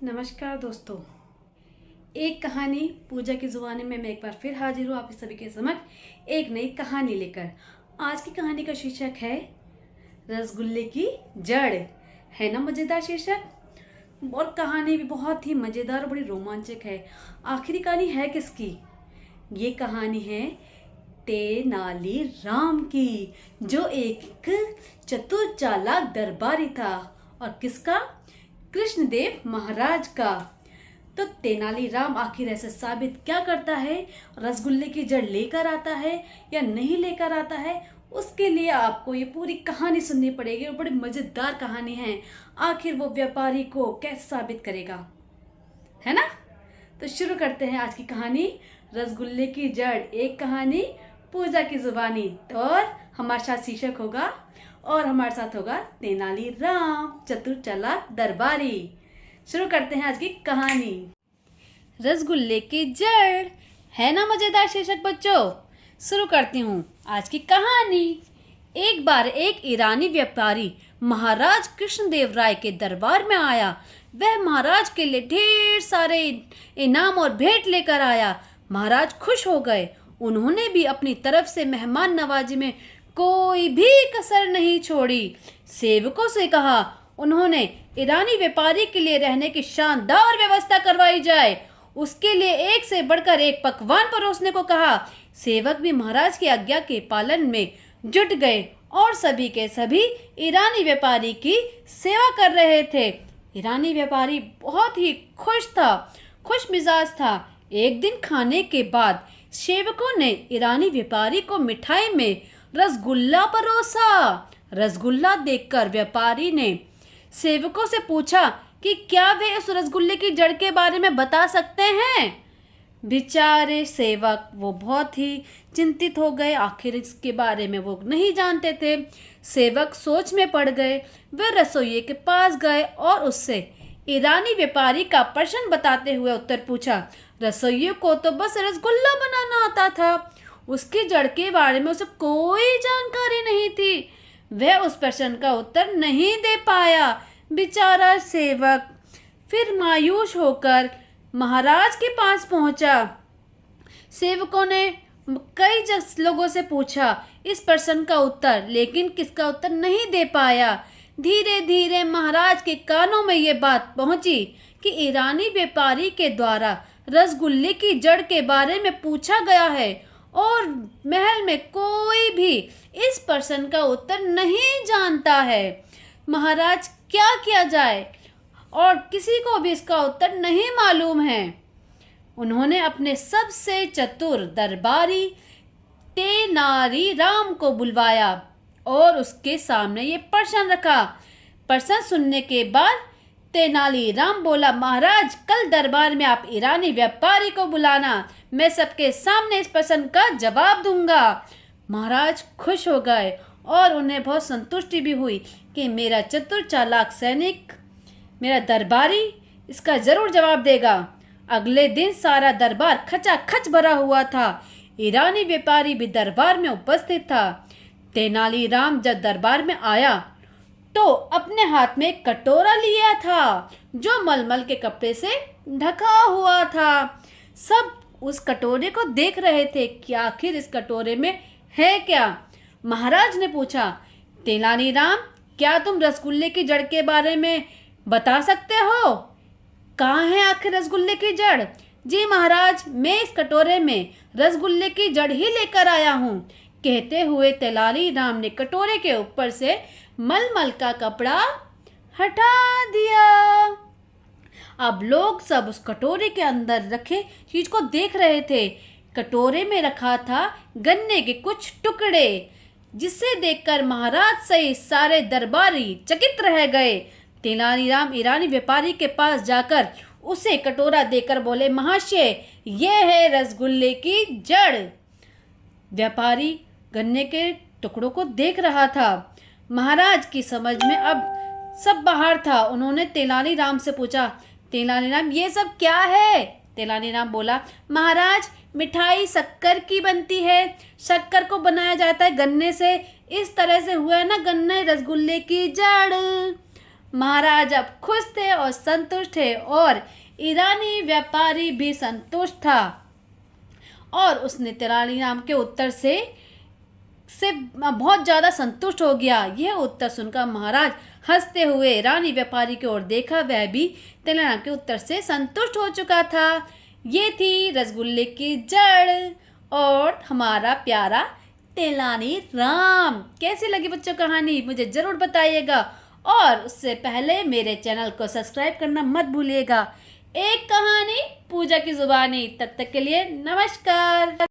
नमस्कार दोस्तों। एक कहानी पूजा की जुबानी में मैं एक बार फिर हाजिर हूँ आप सभी के समक्ष एक नई कहानी लेकर। आज की कहानी का शीर्षक है रसगुल्ले की जड़। है ना मजेदार शीर्षक। और कहानी भी बहुत ही मजेदार और बड़ी रोमांचक है। आखिरी कहानी है किसकी? ये कहानी है तेनाली राम की, जो एक चतुर चालाक दरबारी था। और किसका? कृष्णदेव महाराज का। तो तेनालीराम आखिर ऐसे साबित क्या करता है? रसगुल्ले की जड़ लेकर आता है या नहीं लेकर आता है? उसके लिए आपको ये पूरी कहानी सुननी पड़ेगी और बड़ी मजेदार कहानी है। आखिर वो व्यापारी को कैसे साबित करेगा, है ना? तो शुरू करते हैं आज की कहानी, रसगुल्ले की जड़, एक कहानी पूजा की जुबानी। तो और हमारे साथ शीर्षक होगा और हमारे साथ होगा तेनालीराम चतुर चालाक दरबारी। शुरू करते हैं आज की कहानी, रसगुल्ले की जड़। है ना मजेदार शीर्षक बच्चों? शुरू करती हूँ आज की कहानी। एक बार एक ईरानी व्यापारी महाराज कृष्णदेव राय के दरबार में आया। वह महाराज के लिए ढेर सारे इनाम और भेंट लेकर आया। महाराज खुश हो गए। उन्होंने भी अपनी तरफ से मेहमान नवाजी में कोई भी कसर नहीं छोड़ी। सेवकों से कहा उन्होंने ईरानी व्यापारी के लिए रहने की शानदार व्यवस्था करवाई जाए। उसके लिए एक से बढ़कर एक पकवान परोसने को कहा। सेवक भी महाराज की आज्ञा के पालन में जुट गए और सभी के सभी ईरानी व्यापारी की सेवा कर रहे थे। ईरानी व्यापारी बहुत ही खुश था, खुश मिजाज था। एक दिन खाने के बाद सेवकों ने ईरानी व्यापारी को मिठाई में रसगुल्ला परोसा। रसगुल्ला देखकर व्यापारी ने सेवकों से पूछा कि क्या वे उस रसगुल्ले की जड़ के बारे में बता सकते हैं। बेचारे सेवक वो बहुत ही चिंतित हो गए। आखिर इसके बारे में वो नहीं जानते थे। सेवक सोच में पड़ गए। वे रसोइये के पास गए और उससे ईरानी व्यापारी का प्रश्न बताते हुए उत्तर पूछा। रसोइये को तो बस रसगुल्ला बनाना आता था, उसकी जड़ के बारे में उसे कोई जानकारी नहीं थी। वह उस प्रश्न का उत्तर नहीं दे पाया। बेचारा सेवक फिर मायूस होकर महाराज के पास पहुंचा। सेवकों ने कई लोगों से पूछा इस प्रश्न का उत्तर, लेकिन किसका उत्तर नहीं दे पाया। धीरे धीरे महाराज के कानों में ये बात पहुंची कि ईरानी व्यापारी के द्वारा रसगुल्ले की जड़ के बारे में पूछा गया है और महल में कोई भी इस प्रश्न का उत्तर नहीं जानता है। महाराज क्या किया जाए, और किसी को भी इसका उत्तर नहीं मालूम है। उन्होंने अपने सबसे चतुर दरबारी तेनालीराम को बुलवाया और उसके सामने ये प्रश्न रखा। प्रश्न सुनने के बाद तेनालीराम बोला, महाराज कल दरबार में आप ईरानी व्यापारी को बुलाना, मैं सबके सामने इस प्रश्न का जवाब दूंगा। महाराज खुश हो गए और उन्हें बहुत संतुष्टि भी हुई कि मेरा चतुर चालाक सैनिक, मेरा दरबारी इसका जरूर जवाब देगा। अगले दिन सारा दरबार खचाखच भरा हुआ था। ईरानी व्यापारी भी दरबार में उपस्थित था। तेनालीराम जब दरबार में आया तो अपने हाथ में एक कटोरा लिया था जो मलमल के कपड़े से ढका हुआ था। सब उस कटोरे को देख रहे थे कि आखिर इस कटोरे में है क्या। महाराज ने पूछा, तेनालीराम क्या तुम रसगुल्ले की जड़ के बारे में बता सकते हो? कहाँ है आखिर रसगुल्ले की जड़? जी महाराज, मैं इस कटोरे में रसगुल्ले की जड़ ही लेकर आया हूँ। कहते हुए तेनालीराम ने कटोरे के ऊपर से मलमल का कपड़ा हटा दिया। अब लोग सब उस कटोरे के अंदर रखे चीज को देख रहे थे। कटोरे में रखा था गन्ने के कुछ टुकड़े, जिसे देखकर महाराज सहित सारे दरबारी चकित रह गए। तेनालीराम ईरानी व्यापारी के पास जाकर उसे कटोरा देकर बोले, महाशय यह है रसगुल्ले की जड़। व्यापारी गन्ने के टुकड़ों को देख रहा था। महाराज की समझ में अब सब बाहर था। उन्होंने तेनालीराम से पूछा, तेनालीराम ये सब क्या है? तेनालीराम बोला, महाराज मिठाई शक्कर की बनती है, शक्कर को बनाया जाता है गन्ने से, इस तरह से हुआ है ना गन्ने रसगुल्ले की जड़। महाराज अब खुश थे और संतुष्ट थे और ईरानी व्यापारी भी संतुष्ट था और उसने तेनालीराम के उत्तर से बहुत ज़्यादा संतुष्ट हो गया। यह उत्तर सुनकर महाराज हंसते हुए रानी व्यापारी की ओर देखा। वह भी तेनालीराम के उत्तर से संतुष्ट हो चुका था। ये थी रसगुल्ले की जड़ और हमारा प्यारा तेनालीराम। कैसी लगी बच्चों कहानी मुझे ज़रूर बताइएगा और उससे पहले मेरे चैनल को सब्सक्राइब करना मत भूलिएगा। एक कहानी पूजा की जुबानी। तब तक के लिए नमस्कार।